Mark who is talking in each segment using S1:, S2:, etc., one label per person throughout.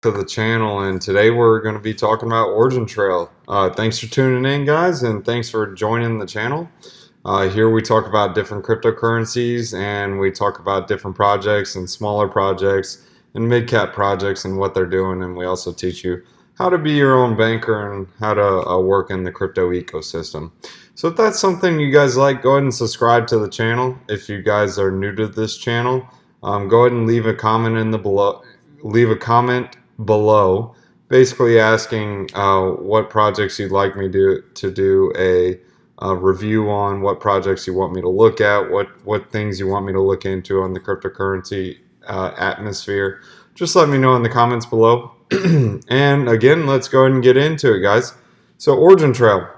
S1: To the channel, and today we're going to be talking about OriginTrail. Thanks for tuning in, guys, and thanks for joining the channel. Here we talk about different cryptocurrencies, and we talk about different projects and smaller projects and mid-cap projects and what they're doing, and we also teach you how to be your own banker and how to work in the crypto ecosystem. So if that's something you guys like, go ahead and subscribe to the channel. If you guys are new to this channel, go ahead and leave a comment below, basically asking what projects you'd like me to do a review on, what projects you want me to look at, what things you want me to look into on the cryptocurrency atmosphere. Just let me know in the comments below. And again, let's go ahead and get into it, guys. So OriginTrail,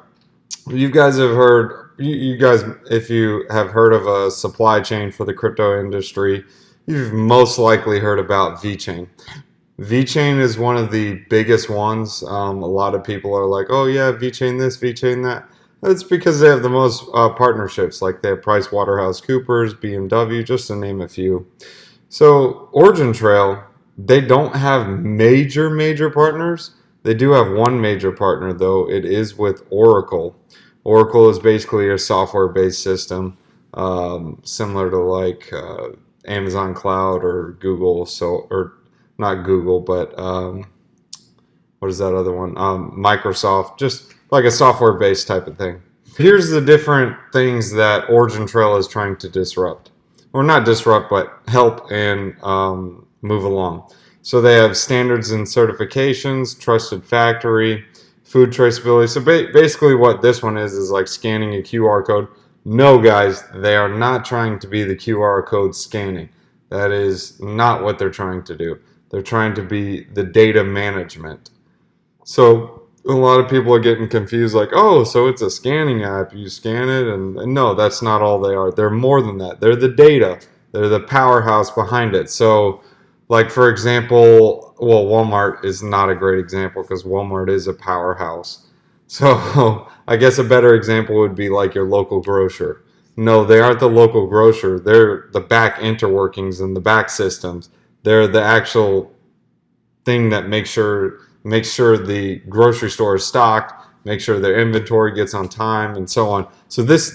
S1: you guys have heard, if you have heard of a supply chain for the crypto industry, you've most likely heard about VECHAIN. VECHAIN is one of the biggest ones. A lot of people are like, oh yeah, VECHAIN this, VECHAIN that. That's because they have the most partnerships, like they have PricewaterhouseCoopers, BMW, just to name a few. So OriginTrail, they don't have major partners. They do have one major partner, though. It is with Oracle. Oracle is basically a software-based system, similar to like Amazon Cloud or Google, or not Google, but what is that other one? Microsoft, just like a software-based type of thing. Here's the different things that OriginTrail is trying to disrupt. Or not disrupt, but help and move along. So they have standards and certifications, trusted factory, food traceability. So basically what this one is like scanning a QR code. No, guys, they are not trying to be the QR code scanning. That is not what they're trying to do. They're trying to be the data management. So a lot of people are getting confused, like, oh, so it's a scanning app. You scan it, and no, that's not all they are. They're more than that. They're the data. They're the powerhouse behind it. So, like, for example, well, Walmart is not a great example because Walmart is a powerhouse. So I guess a better example would be like your local grocer. No, they aren't the local grocer. They're the back interworkings and the back systems. They're the actual thing that makes sure the grocery store is stocked, make sure their inventory gets on time, and so on. So this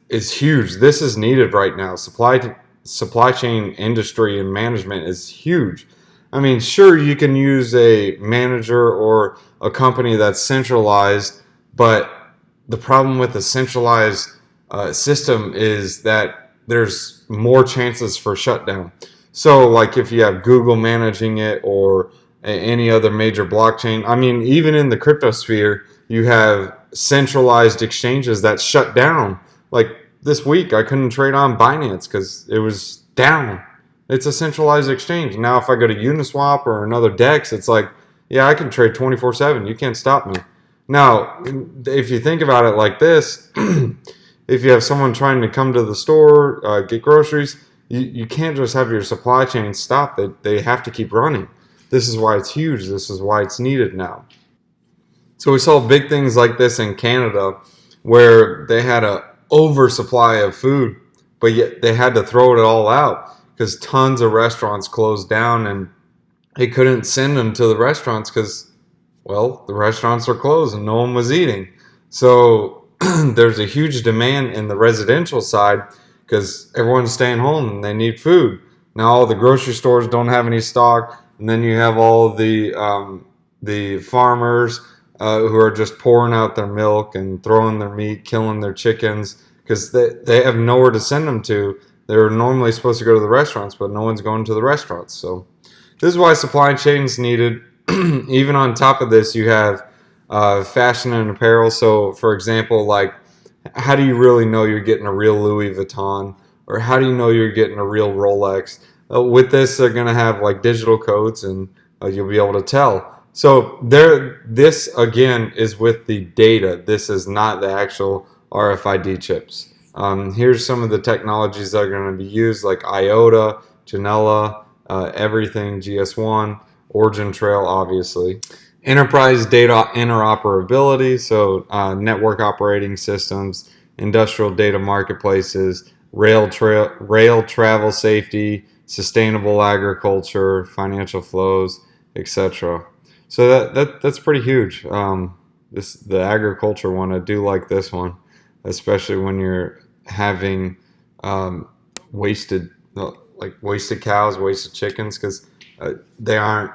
S1: is huge. This is needed right now. Supply chain industry and management is huge. I mean, sure, you can use a manager or a company that's centralized, but the problem with a centralized system is that there's more chances for shutdown. So like if you have Google managing it or any other major blockchain, I mean, even in the crypto sphere, you have centralized exchanges that shut down. Like this week, I couldn't trade on Binance because it was down. It's a centralized exchange. Now, if I go to Uniswap or another DEX, it's like, yeah, I can trade 24/7. You can't stop me. Now, if you think about it like this, if you have someone trying to come to the store, get groceries, you can't just have your supply chain stop. They have to keep running. This is why it's huge. This is why it's needed now. So we saw big things like this in Canada where they had an oversupply of food, but yet they had to throw it all out because tons of restaurants closed down and they couldn't send them to the restaurants because, well, the restaurants were closed and no one was eating. So there's a huge demand in the residential side because everyone's staying home and they need food. Now all the grocery stores don't have any stock, and then you have all the farmers who are just pouring out their milk and throwing their meat, killing their chickens because they have nowhere to send them to. They're normally supposed to go to the restaurants, but no one's going to the restaurants. So this is why supply chain's needed. Even on top of this, you have fashion and apparel. So for example, like, how do you really know you're getting a real Louis Vuitton, or how do you know you're getting a real Rolex? With this, they're going to have like digital codes, and you'll be able to tell. So this again is with the data. This is not the actual RFID chips. Here's some of the technologies that are going to be used, like IOTA, Janela, everything, GS1, OriginTrail, obviously. Enterprise data interoperability, so network operating systems, industrial data marketplaces, rail travel safety, sustainable agriculture, financial flows, etc. So that's pretty huge. The agriculture one, I do like this one, especially when you're having wasted wasted cows, wasted chickens, because they aren't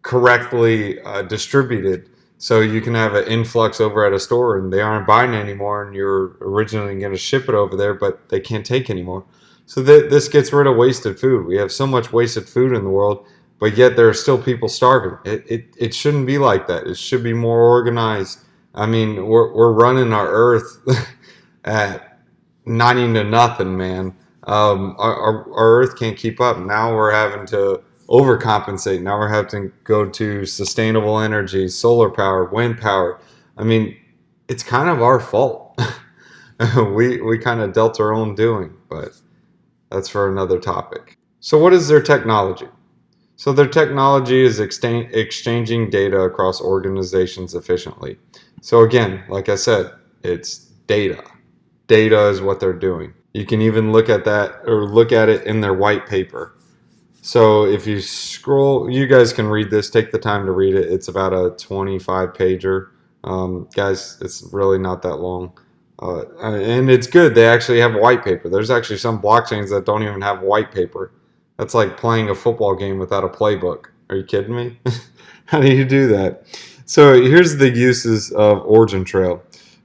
S1: correctly distributed. So you can have an influx over at a store and they aren't buying anymore, and you're originally going to ship it over there, but they can't take anymore. So this gets rid of wasted food. We have so much wasted food in the world, but yet there are still people starving. It shouldn't be like that. It should be more organized. I mean, we're running our earth at 90 to nothing, man. Our earth can't keep up. Now we're having to overcompensate. Now we're having to go to sustainable energy, solar power, wind power. I mean, it's kind of our fault. we kind of dealt our own doing, but that's for another topic. So what is their technology? So their technology is exchanging data across organizations efficiently. So again, like I said, it's data. Data is what they're doing. You can even look at that or look at it in their white paper. So if you scroll, you guys can read this. Take the time to read it. It's about a 25 pager. Guys, it's really not that long. And it's good. They actually have white paper. There's actually some blockchains that don't even have white paper. That's like playing a football game without a playbook. Are you kidding me? How do you do that? So here's the uses of OriginTrail.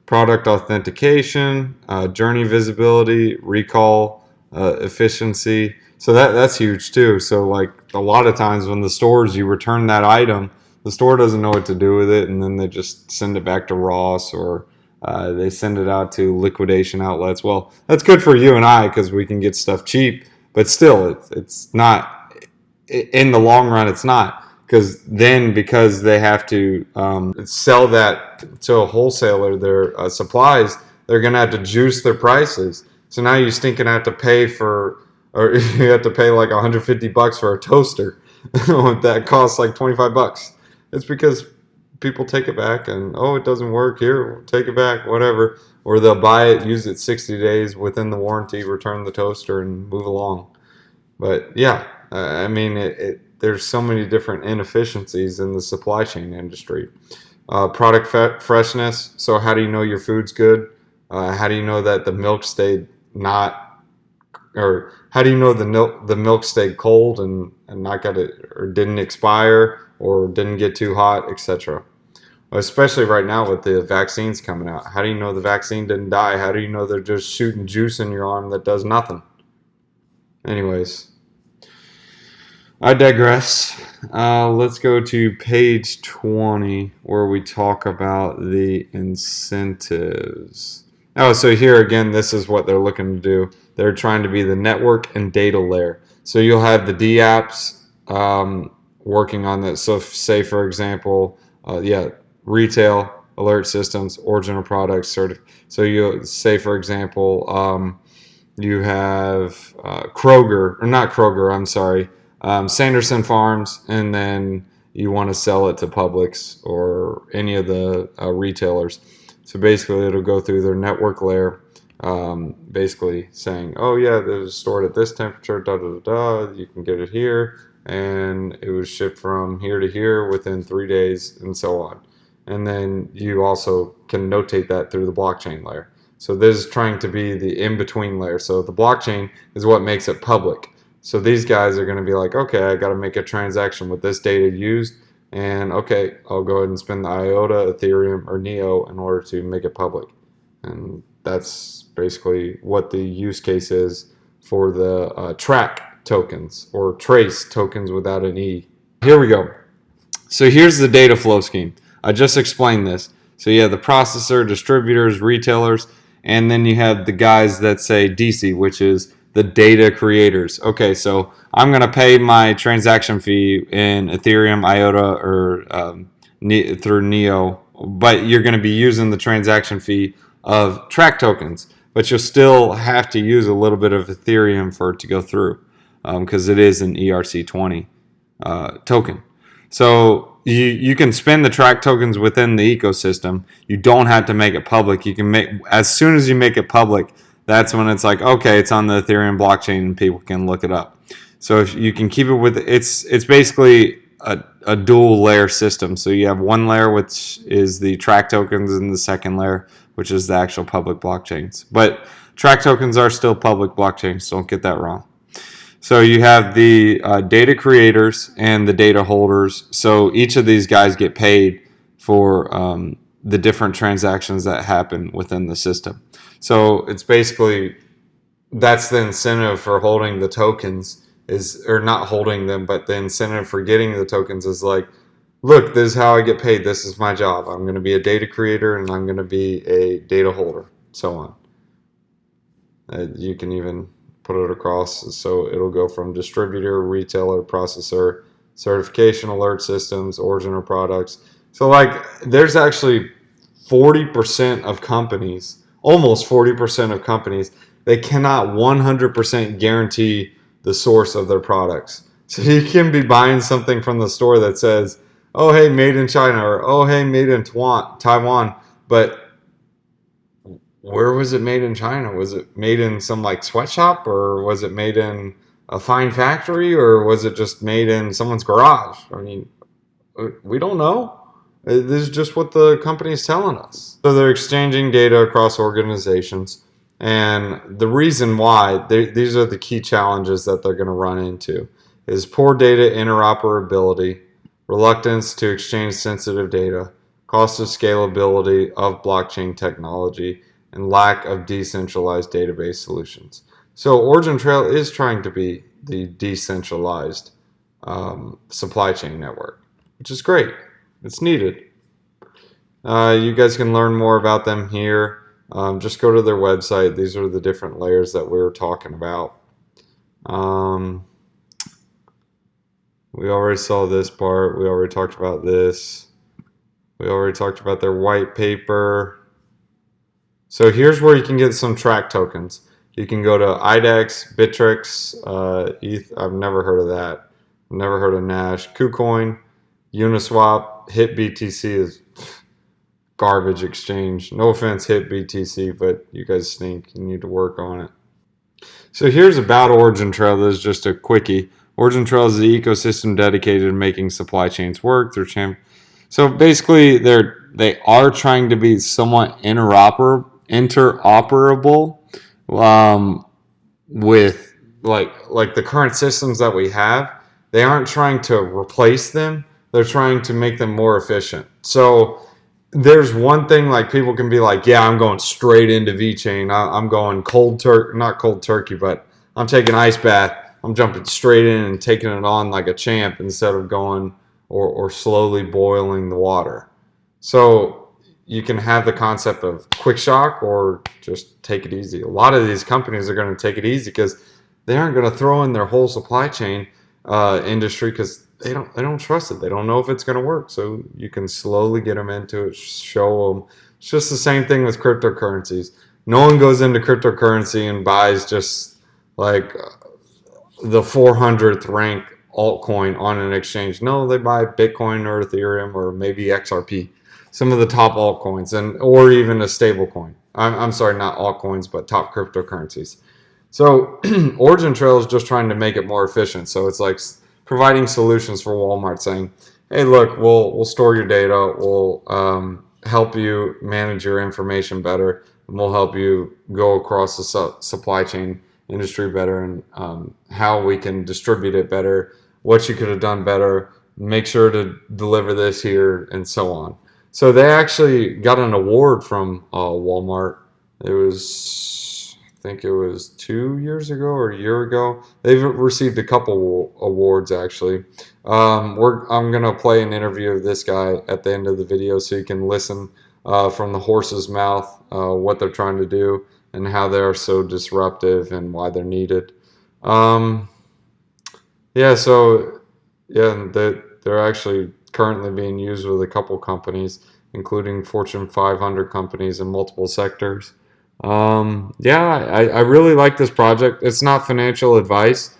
S1: Product authentication, journey visibility, recall, efficiency. So that's huge too. So like a lot of times when the stores, you return that item, the store doesn't know what to do with it, and then they just send it back to Ross, or they send it out to liquidation outlets. Well, that's good for you and I because we can get stuff cheap, but still, it's not, in the long run, it's not. Because they have to sell that to a wholesaler, their supplies, they're going to have to juice their prices. So now you stinking have to pay or you have to pay like $150 for a toaster that costs like $25. It's because people take it back and, oh, it doesn't work here, we'll take it back, whatever. Or they'll buy it, use it 60 days within the warranty, return the toaster, and move along. But yeah, I mean, there's so many different inefficiencies in the supply chain industry. Product freshness. So how do you know your food's good? How do you know that the milk stayed not, or how do you know the milk stayed cold and not got it, or didn't expire, or didn't get too hot, etc. Especially right now with the vaccines coming out. How do you know the vaccine didn't die? How do you know they're just shooting juice in your arm that does nothing? Anyways, I digress. Let's go to page 20 where we talk about the incentives. Oh, so here again, this is what they're looking to do. They're trying to be the network and data layer. So you'll have the D apps working on that. So say, for example, retail, alert systems, original products, so you say, for example, you have Kroger, or not Kroger, I'm sorry, Sanderson Farms, and then you want to sell it to Publix or any of the retailers. So basically it'll go through their network layer, basically saying, oh yeah, it was stored at this temperature, you can get it here, and it was shipped from here to here within 3 days, and so on. And then you also can notate that through the blockchain layer. So this is trying to be the in-between layer. So the blockchain is what makes it public. So these guys are going to be like, okay, I got to make a transaction with this data used, and okay, I'll go ahead and spend the IOTA, Ethereum, or Neo in order to make it public. And that's basically what the use case is for the TRAC tokens, or trace tokens without an E. Here we go. So here's the data flow scheme. I just explained this. So you have the processor, distributors, retailers, and then you have the guys that say DC, which is the data creators. Okay, so I'm going to pay my transaction fee in Ethereum, IOTA, or through Neo, but you're going to be using the transaction fee of TRAC tokens, but you'll still have to use a little bit of Ethereum for it to go through, because it is an ERC20 token. So you can spend the TRAC tokens within the ecosystem. You don't have to make it public. You can make, as soon as you make it public, that's when it's like, okay, it's on the Ethereum blockchain and people can look it up. So if you can keep it with, it's basically a a dual layer system. So you have one layer which is the track tokens, and the second layer which is the actual public blockchains. But track tokens are still public blockchains, don't get that wrong. So you have the data creators and the data holders. So each of these guys get paid for the different transactions that happen within the system. So it's basically, that's the incentive for holding the tokens, is, or not holding them, but the incentive for getting the tokens is like, look, this is how I get paid. This is my job. I'm going to be a data creator and I'm going to be a data holder, so on. You can even put it across, so it'll go from distributor, retailer, processor, certification, alert systems, origin or products. So like there's actually 40% of companies, almost 40% of companies, they cannot 100% guarantee the source of their products. So you can be buying something from the store that says, oh, hey, made in China, or oh, hey, made in Taiwan, but where was it made in China? Was it made in some like sweatshop, or was it made in a fine factory, or was it just made in someone's garage? I mean, we don't know. This is just what the company is telling us. So they're exchanging data across organizations. And the reason why, these are the key challenges that they're going to run into, is poor data interoperability, reluctance to exchange sensitive data, cost of scalability of blockchain technology, and lack of decentralized database solutions. So OriginTrail is trying to be the decentralized supply chain network, which is great. It's needed. You guys can learn more about them here. Just go to their website. These are the different layers that we were talking about. We already saw this part. We already talked about this. We already talked about their white paper. So here's where you can get some track tokens. You can go to IDEX, Bittrex, ETH. I've never heard of that. Never heard of Nash. KuCoin, Uniswap, HitBTC is garbage exchange. No offense, HitBTC, but you guys stink. You need to work on it. So here's about OriginTrail. This is just a quickie. OriginTrail is the ecosystem dedicated to making supply chains work through So basically, they are trying to be somewhat interoperable with like the current systems that we have. They aren't trying to replace them. They're trying to make them more efficient. So there's one thing, like people can be like, yeah, I'm going straight into VeChain. I'm going not cold turkey, but I'm taking ice bath. I'm jumping straight in and taking it on like a champ instead of going or slowly boiling the water. So you can have the concept of quick shock or just take it easy. A lot of these companies are going to take it easy because they aren't going to throw in their whole supply chain industry because they don't trust it. They don't know if it's going to work. So you can slowly get them into it, show them. It's just the same thing with cryptocurrencies. No one goes into cryptocurrency and buys just like the 400th rank altcoin on an exchange. No, they buy Bitcoin or Ethereum or maybe XRP, some of the top altcoins, or even a stable coin. I'm sorry, not altcoins, but top cryptocurrencies. So OriginTrail is just trying to make it more efficient. So it's like providing solutions for Walmart, saying, hey, look, we'll store your data, we'll help you manage your information better, and we'll help you go across the supply chain industry better, and how we can distribute it better, what you could have done better, make sure to deliver this here, and so on. So they actually got an award from Walmart. It was, I think it was 2 years ago or a year ago. They've received a couple awards actually. I'm gonna play an interview of this guy at the end of the video so you can listen from the horse's mouth what they're trying to do and how they're so disruptive and why they're needed. They're actually currently being used with a couple companies, including Fortune 500 companies in multiple sectors. I really like this project. It's not financial advice.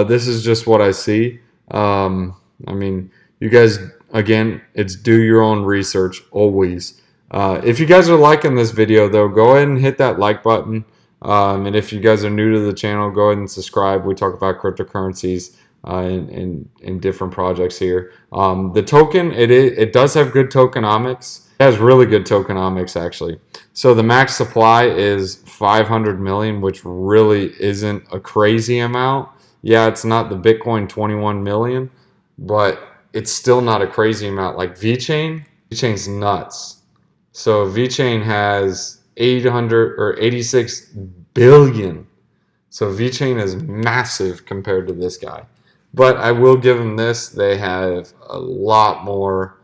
S1: This is just what I see. You guys, again, it's do your own research always. If you guys are liking this video, though, go ahead and hit that like button. And if you guys are new to the channel, go ahead and subscribe. We talk about cryptocurrencies in different projects here. The token, it does have good tokenomics. It has really good tokenomics actually. So the max supply is 500 million, which really isn't a crazy amount. Yeah, it's not the Bitcoin 21 million, but it's still not a crazy amount. Like VeChain's nuts. So VeChain has 800 or 86 billion. So VeChain is massive compared to this guy. But I will give them this. They have a lot more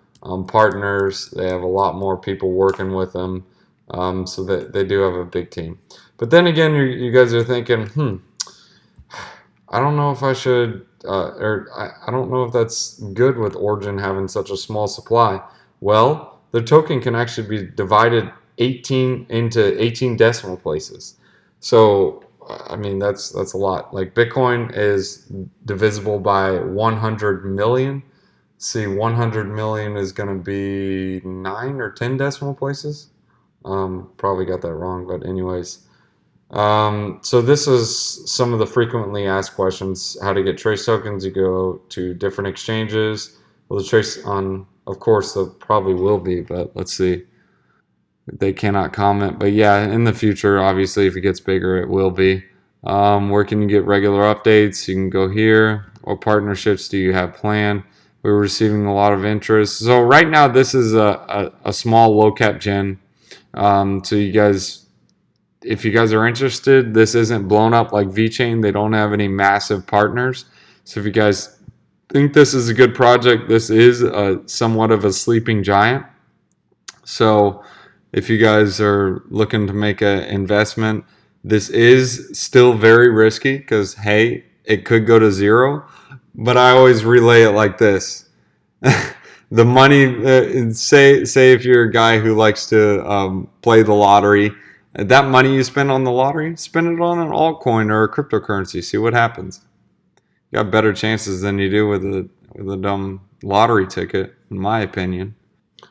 S1: partners. They have a lot more people working with them. So that they do have a big team. But then again, you guys are thinking, I don't know if I should, or I don't know if that's good with Origin having such a small supply. Well, the token can actually be divided 18 into 18 decimal places. So, I mean, that's a lot. Like Bitcoin is divisible by 100 million. See, 100 million is going to be 9 or 10 decimal places. Probably got that wrong, but anyways. So this is some of the frequently asked questions. How to get trace tokens. You go to different exchanges. Well, the trace on, of course, there probably will be, but let's see. They cannot comment. But yeah, in the future, obviously, if it gets bigger, it will be. Where can you get regular updates? You can go here. What partnerships do you have planned? We're receiving a lot of interest. So right now, this is a small low cap gen. So you guys, if you guys are interested, this isn't blown up like VeChain. They don't have any massive partners. So if you guys think this is a good project, this is somewhat of a sleeping giant. So if you guys are looking to make an investment, this is still very risky because, hey, it could go to zero. But I always relay it like this. The money, say if you're a guy who likes to play the lottery, that money you spend on the lottery, spend it on an altcoin or a cryptocurrency. See what happens. You got better chances than you do with a dumb lottery ticket, in my opinion.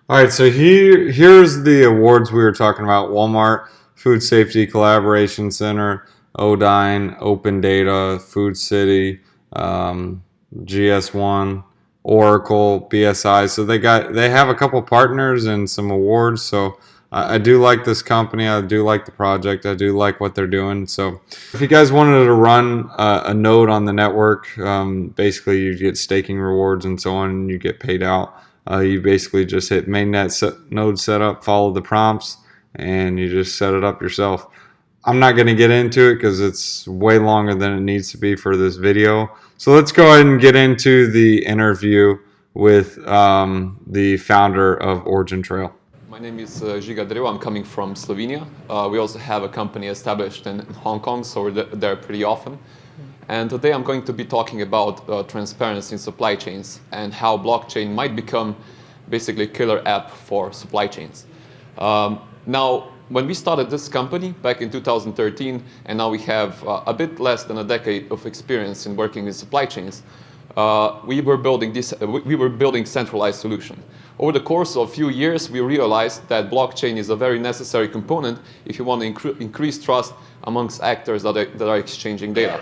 S1: All right, so here's the awards we were talking about: Walmart Food Safety Collaboration Center, Odine, Open Data, Food City, GS1, Oracle, BSI. So they have a couple partners and some awards. So I do like this company. I do like the project. I do like what they're doing. So if you guys wanted to run a node on the network, basically you get staking rewards and so on, and you get paid out. You basically just hit mainnet node setup, follow the prompts, and you just set it up yourself. I'm not going to get into it because it's way longer than it needs to be for this video. So let's go ahead and get into the interview with the founder of OriginTrail.
S2: My name is Žiga Drevo. I'm coming from Slovenia. We also have a company established in Hong Kong, so we're there pretty often. And today I'm going to be talking about transparency in supply chains and how blockchain might become basically a killer app for supply chains. Now, when we started this company back in 2013, and now we have a bit less than a decade of experience in working in supply chains, we were building centralized solution. Over the course of a few years, we realized that blockchain is a very necessary component if you want to increase trust amongst actors that are exchanging data.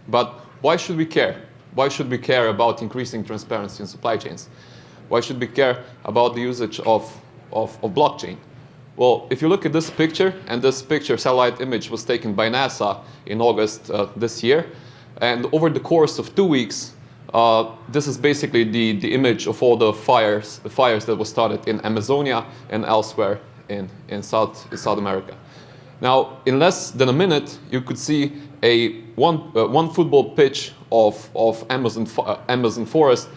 S2: But why should we care? Why should we care about increasing transparency in supply chains? Why should we care about the usage of blockchain? Well, if you look at this picture, and this picture satellite image was taken by NASA in August this year, and over the course of 2 weeks, this is basically the image of all the fires that were started in Amazonia and elsewhere in South America. Now, in less than a minute, you could see one football pitch of Amazon forest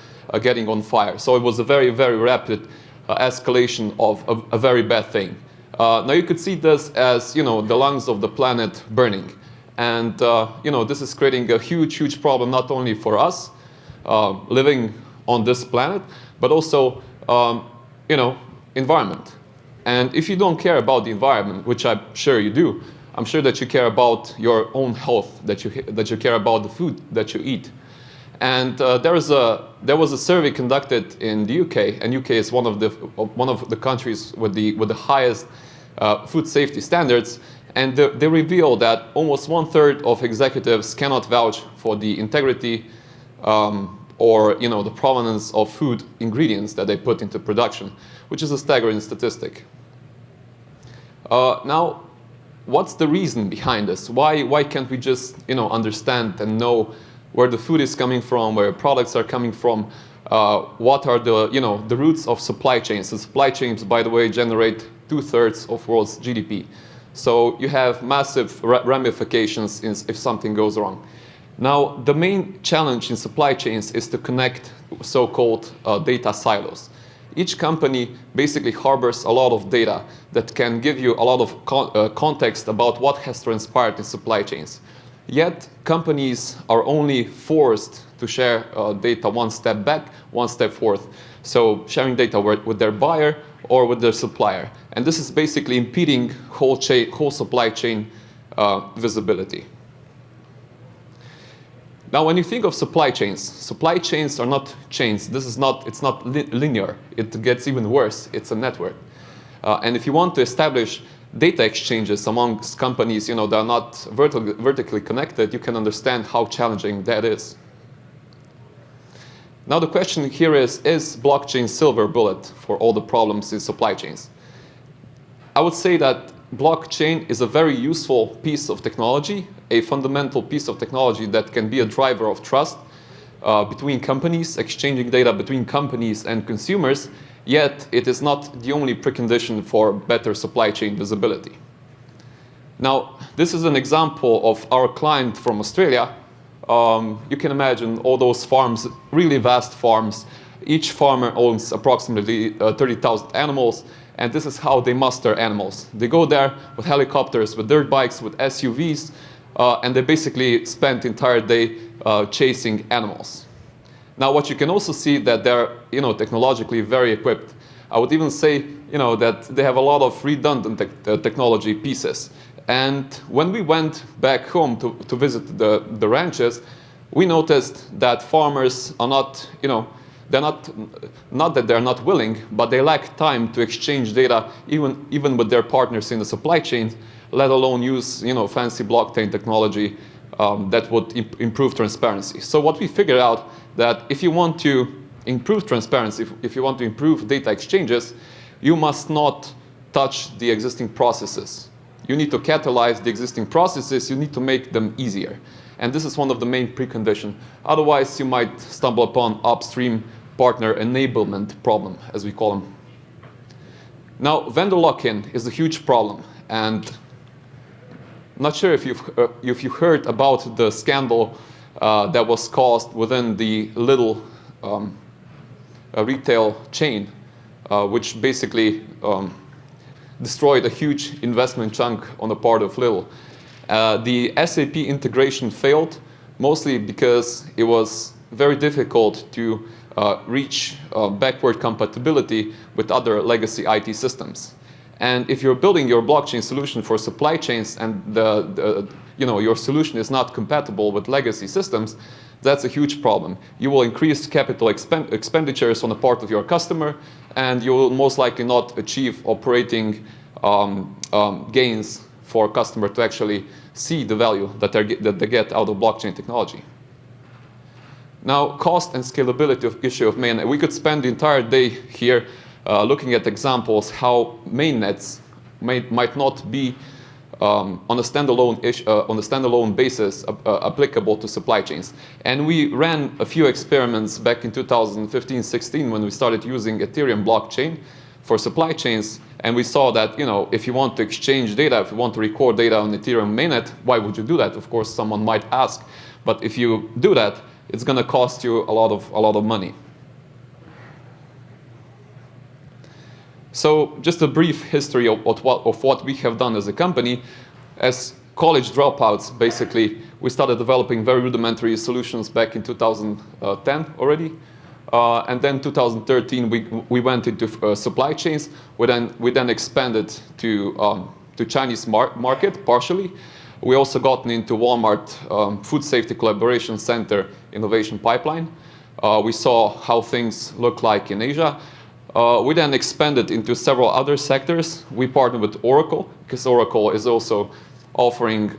S2: getting on fire. So it was a very, very rapid escalation of a very bad thing. Now you could see this as, the lungs of the planet burning. And, this is creating a huge, huge problem, not only for us living on this planet, but also, environment. And if you don't care about the environment, which I'm sure you do, I'm sure that you care about your own health, that you care about the food that you eat. And there was a survey conducted in the UK, and UK is one of the countries with the highest food safety standards. And they reveal that almost 1/3 of executives cannot vouch for the integrity or the provenance of food ingredients that they put into production, which is a staggering statistic. Now, what's the reason behind this? Why can't we just understand and know where the food is coming from, where products are coming from, what are the roots of supply chains? The supply chains, by the way, generate 2/3 of world's GDP. So you have massive ramifications if something goes wrong. Now, the main challenge in supply chains is to connect so-called data silos. Each company basically harbors a lot of data that can give you a lot of context about what has transpired in supply chains. Yet, companies are only forced to share data one step back, one step forth. So sharing data with their buyer or with their supplier. And this is basically impeding whole supply chain visibility. Now, when you think of supply chains are not chains. It's not linear. It gets even worse. It's a network. And if you want to establish data exchanges amongst companies that are not vertically connected, you can understand how challenging that is. Now the question here is blockchain silver bullet for all the problems in supply chains? I would say that blockchain is a very useful piece of technology, a fundamental piece of technology that can be a driver of trust between companies, exchanging data between companies and consumers, yet it is not the only precondition for better supply chain visibility. Now, this is an example of our client from Australia. You can imagine all those farms, really vast farms. Each farmer owns approximately 30,000 animals, and this is how they muster animals. They go there with helicopters, with dirt bikes, with SUVs, and they basically spend the entire day chasing animals. Now, what you can also see that they're technologically very equipped. I would even say that they have a lot of redundant technology pieces. And when we went back home to visit the ranches, we noticed that farmers are not, they're not that they're not willing, but they lack time to exchange data even with their partners in the supply chain, let alone use fancy blockchain technology that would improve transparency. So what we figured out that if you want to improve transparency, if you want to improve data exchanges, you must not touch the existing processes. You need to catalyze the existing processes. You need to make them easier. And this is one of the main preconditions. Otherwise, you might stumble upon upstream partner enablement problem, as we call them. Now, vendor lock-in is a huge problem. And I'm not sure if you've heard about the scandal that was caused within the Lidl retail chain, which basically destroyed a huge investment chunk on the part of Lidl. The SAP integration failed, mostly because it was very difficult to reach backward compatibility with other legacy IT systems. And if you're building your blockchain solution for supply chains and your solution is not compatible with legacy systems, that's a huge problem. You will increase capital expenditures on the part of your customer, and you will most likely not achieve operating gains for a customer to actually see the value that they get out of blockchain technology. Now, cost and scalability issue of mainnet. We could spend the entire day here looking at examples how mainnets might not be on a standalone basis applicable to supply chains. And we ran a few experiments back in 2015-16 when we started using Ethereum blockchain for supply chains, and we saw that if you want to exchange data, if you want to record data on Ethereum mainnet, why would you do that? Of course, someone might ask, but if you do that, it's going to cost you a lot of money. So just a brief history of what we have done as a company. As college dropouts, basically, we started developing very rudimentary solutions back in 2010 already. And then 2013, we went into supply chains. We then expanded to Chinese market partially. We also gotten into Walmart Food Safety Collaboration Center Innovation Pipeline. We saw how things look like in Asia. We then expanded into several other sectors. We partnered with Oracle, because Oracle is also offering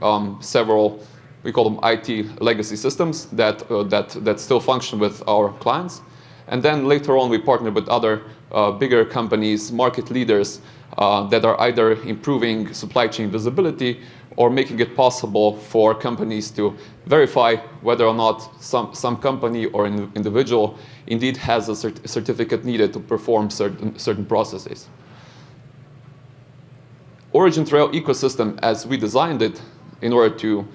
S2: several, we call them IT legacy systems that still function with our clients. And then later on, we partnered with other bigger companies, market leaders, that are either improving supply chain visibility or making it possible for companies to verify whether or not some company or an individual indeed has a certificate needed to perform certain processes. OriginTrail ecosystem, as we designed it in order to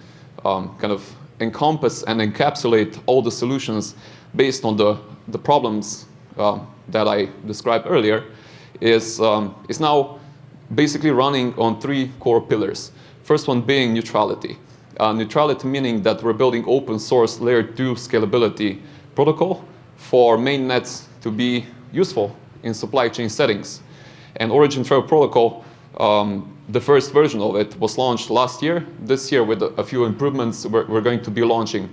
S2: kind of encompass and encapsulate all the solutions based on the problems that I described earlier, is now basically running on 3 core pillars. First one being neutrality. Neutrality meaning that we're building open source layer 2 scalability protocol for mainnets to be useful in supply chain settings. And OriginTrail protocol, the first version of it was launched last year. This year, with a few improvements, we're going to be launching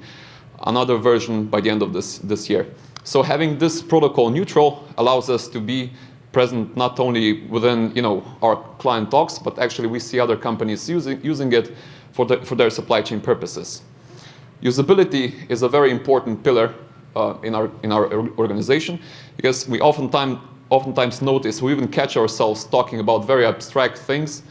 S2: another version by the end of this year. So having this protocol neutral allows us to be present not only within our client talks, but actually we see other companies using it for their supply chain purposes. Usability is a very important pillar in our organization, because we oftentimes notice, we even catch ourselves talking about very abstract things.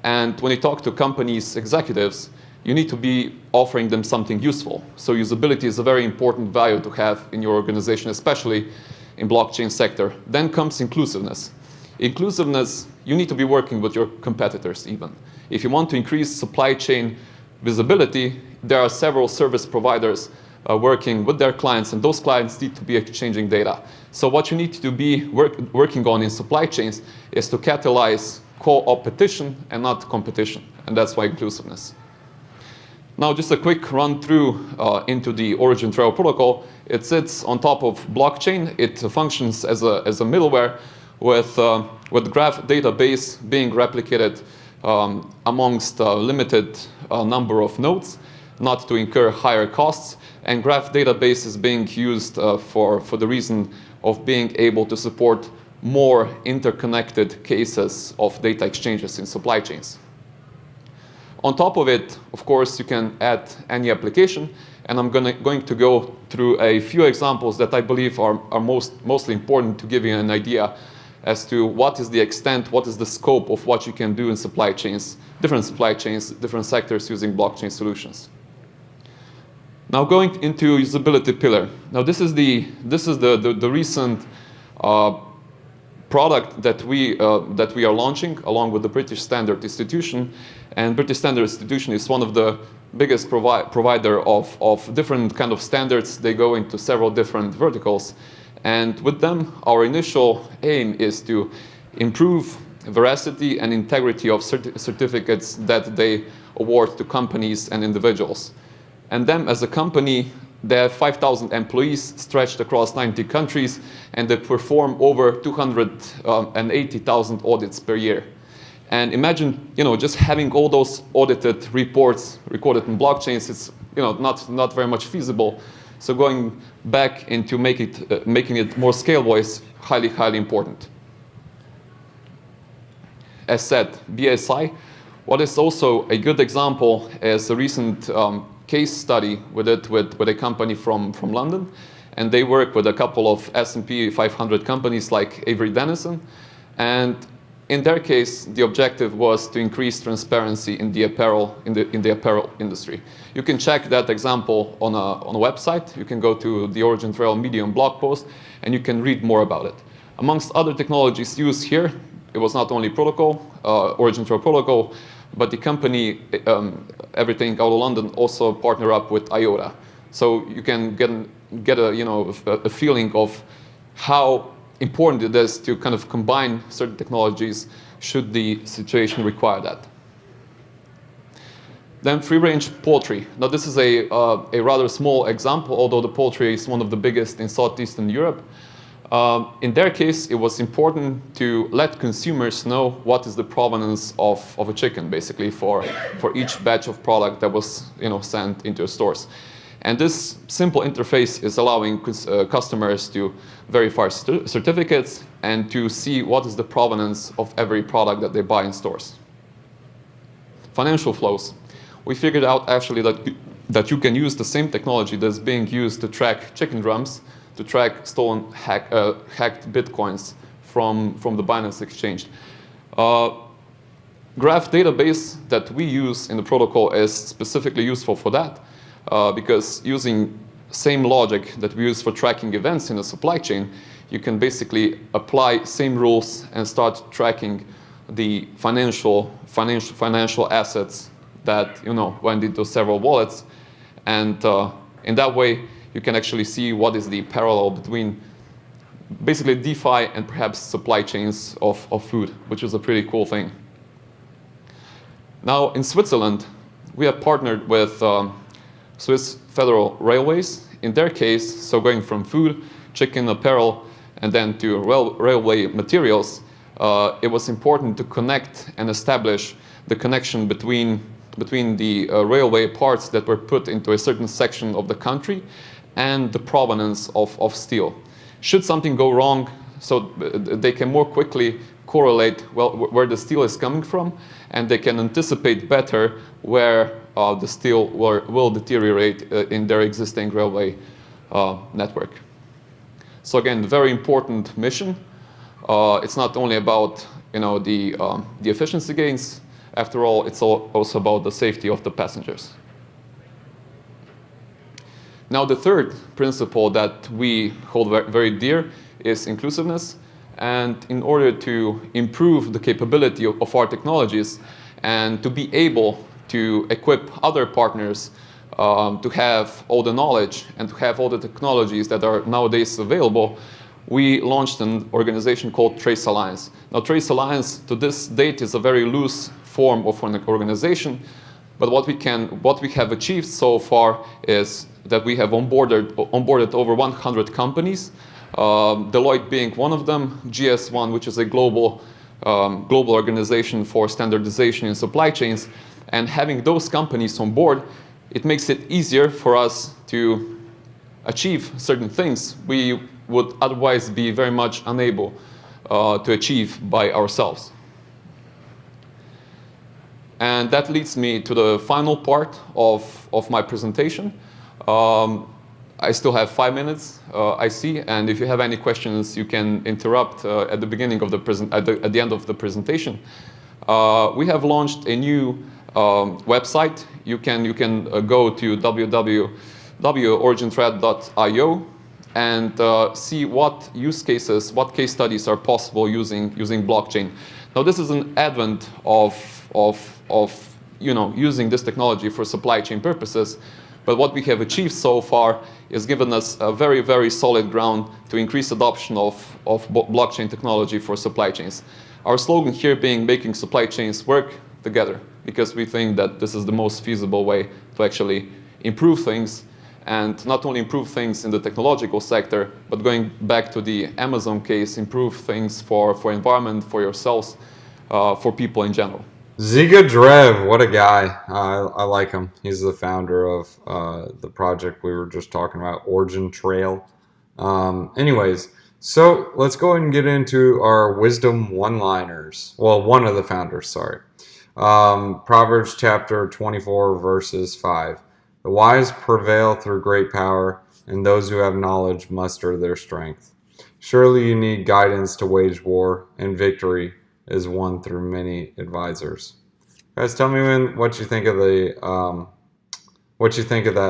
S2: And when you talk to companies' executives, you need to be offering them something useful. So usability is a very important value to have in your organization, especially in blockchain sector. Then comes inclusiveness. Inclusiveness, you need to be working with your competitors even. If you want to increase supply chain visibility, there are several service providers working with their clients, and those clients need to be exchanging data. So what you need to be working on in supply chains is to catalyze co-opetition and not competition, and that's why inclusiveness. Now, just a quick run through into the OriginTrail protocol. It sits on top of blockchain. It functions as a middleware with graph database being replicated amongst a limited number of nodes, not to incur higher costs. And graph database is being used for the reason of being able to support more interconnected cases of data exchanges in supply chains. On top of it, of course, you can add any application, and I'm going to go through a few examples that I believe are mostly important to give you an idea as to what is the extent, what is the scope of what you can do in supply chains, different sectors using blockchain solutions. Now going into usability pillar. Now this is the recent product that we are launching along with the British Standard Institution. And British Standard Institution is one of the biggest provider of different kind of standards. They go into several different verticals. And with them, our initial aim is to improve veracity and integrity of certificates that they award to companies and individuals. And them as a company, they have 5,000 employees stretched across 90 countries, and they perform over 280,000 audits per year. And imagine, just having all those audited reports recorded in blockchains, it's not very much feasible. So going back into making it more scalable is highly, highly important. As said, BSI. What is also a good example is a recent case study with a company from London, and they work with a couple of S&P 500 companies like Avery Dennison, and in their case, the objective was to increase transparency in the apparel industry. You can check that example on a website. You can go to the OriginTrail Medium blog post, and you can read more about it. Amongst other technologies used here, it was not only protocol, OriginTrail protocol, but the company, everything out of London, also partner up with IOTA. So you can get a feeling of how important it is to kind of combine certain technologies should the situation require that. Then free-range poultry. Now this is a rather small example, although the poultry is one of the biggest in Southeastern Europe. In their case, it was important to let consumers know what is the provenance of a chicken, basically, for each batch of product that was sent into stores. And this simple interface is allowing customers to verify certificates and to see what is the provenance of every product that they buy in stores. Financial flows. We figured out actually that you can use the same technology that's being used to track chicken drums, to track stolen hacked bitcoins from the Binance exchange. Graph database that we use in the protocol is specifically useful for that because using same logic that we use for tracking events in the supply chain, you can basically apply same rules and start tracking the financial assets that went into several wallets, and in that way you can actually see what is the parallel between basically DeFi and perhaps supply chains of food, which is a pretty cool thing. Now in Switzerland, we have partnered with Swiss Federal Railways. In their case, so going from food, chicken, apparel, and then to railway materials, it was important to connect and establish the connection between the railway parts that were put into a certain section of the country and the provenance of steel. Should something go wrong, so they can more quickly correlate where the steel is coming from, and they can anticipate better where the steel will deteriorate in their existing railway network. So again, very important mission. It's not only about the efficiency gains. After all, it's also about the safety of the passengers. Now, the third principle that we hold very dear is inclusiveness. And in order to improve the capability of our technologies and to be able to equip other partners to have all the knowledge and to have all the technologies that are nowadays available, we launched an organization called Trace Alliance. Now, Trace Alliance to this date is a very loose form of an organization, but what we have achieved so far is that we have onboarded over 100 companies, Deloitte being one of them, GS1, which is a global organization for standardization in supply chains, and having those companies on board, it makes it easier for us to achieve certain things we would otherwise be very much unable to achieve by ourselves. And that leads me to the final part of my presentation. I still have 5 minutes, I see, and if you have any questions, you can interrupt at the beginning of at the end of the presentation. We have launched a new website. You can go to www.origintrail.io and see what use cases, what case studies are possible using blockchain. Now, this is an advent of using this technology for supply chain purposes. But what we have achieved so far is given us a very, very solid ground to increase adoption of blockchain technology for supply chains. Our slogan here being making supply chains work together, because we think that this is the most feasible way to actually improve things, and not only improve things in the technological sector, but going back to the Amazon case, improve things for environment, for yourselves, for people in general.
S1: Ziga Drev, what a guy. I like him. He's the founder of the project we were just talking about, OriginTrail. Anyways, so let's go ahead and get into our wisdom one-liners. Well, one of the founders, sorry. Proverbs chapter 24, verses 5. The wise prevail through great power, and those who have knowledge muster their strength. Surely you need guidance to wage war, and victory is won through many advisors. Guys, tell me what you think of that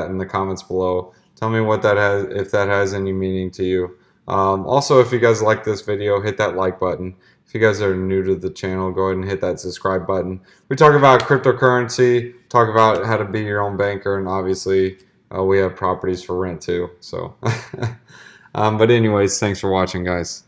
S1: in the comments below. Tell me what that has, if that has any meaning to you. Also, if you guys like this video, hit that like button. If you guys are new to the channel, go ahead and hit that subscribe button. We talk about cryptocurrency, talk about how to be your own banker, and obviously we have properties for rent too. So, but anyways, thanks for watching, guys.